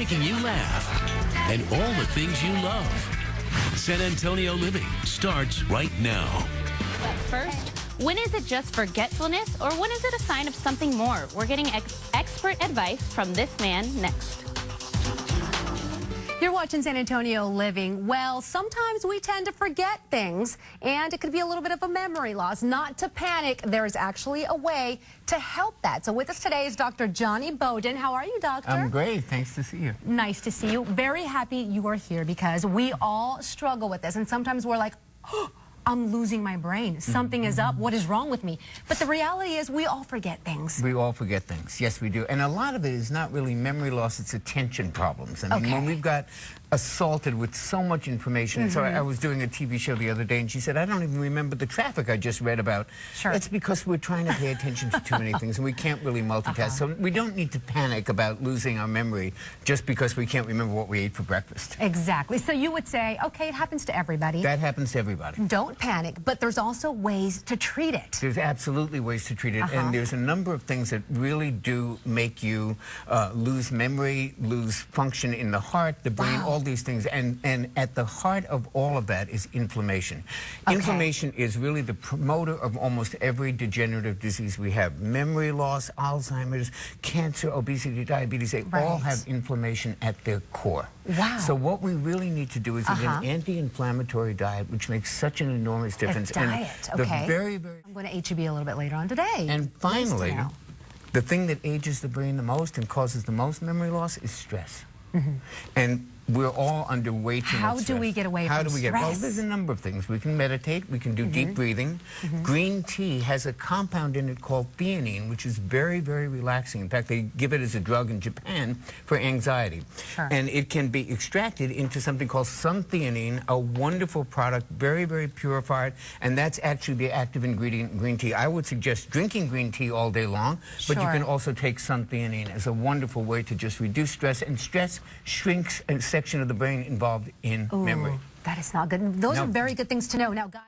making you laugh, and all the things you love. San Antonio Living starts right now. But first, when is it just forgetfulness, or when is it a sign of something more? We're getting expert advice from this man next. You're watching San Antonio Living. Well, sometimes we tend to forget things, and it could be a little bit of a memory loss. Not to panic. There's actually a way to help that. So with us today is Dr. Jonny Bowden. How are you, doctor? I'm great. Thanks to see you. Nice to see you. Very happy you are here because we all struggle with this, and sometimes we're like, oh, I'm losing my brain. Something is up. What is wrong with me? But the reality is we all forget things. We all forget things. Yes, we do. And a lot of it is not really memory loss. It's attention problems. I mean, when we've got assaulted with so much information. So I was doing a TV show the other day, and she said, I don't even remember the traffic I just read about. Sure. It's because we're trying to pay attention to too many things, and we can't really multitask. So we don't need to panic about losing our memory just because we can't remember what we ate for breakfast. Exactly. So you would say, okay, it happens to everybody. That happens to everybody. Don't panic, but there's also ways to treat it. There's absolutely ways to treat it, and there's a number of things that really do make you lose memory, lose function in the heart, the brain, all these things. And at the heart of all of that is inflammation. Inflammation is really the promoter of almost every degenerative disease we have. Memory loss, Alzheimer's, cancer, obesity, diabetes, they all have inflammation at their core. So what we really need to do is eat an anti-inflammatory diet, which makes such an enormous difference. A diet, and I'm going to HEB a little bit later on today. And finally, the thing that ages the brain the most and causes the most memory loss is stress. And we're all under way too much stress. How do we get away from stress? Well, there's a number of things. We can meditate. We can do deep breathing. Green tea has a compound in it called theanine, which is very, very relaxing. In fact, they give it as a drug in Japan for anxiety. And it can be extracted into something called Suntheanine, a wonderful product, very, very purified. And that's actually the active ingredient in green tea. I would suggest drinking green tea all day long, but you can also take Suntheanine as a wonderful way to just reduce stress. And stress shrinks a section of the brain involved in memory. That is not good. Those are very good things to know. Now, guys.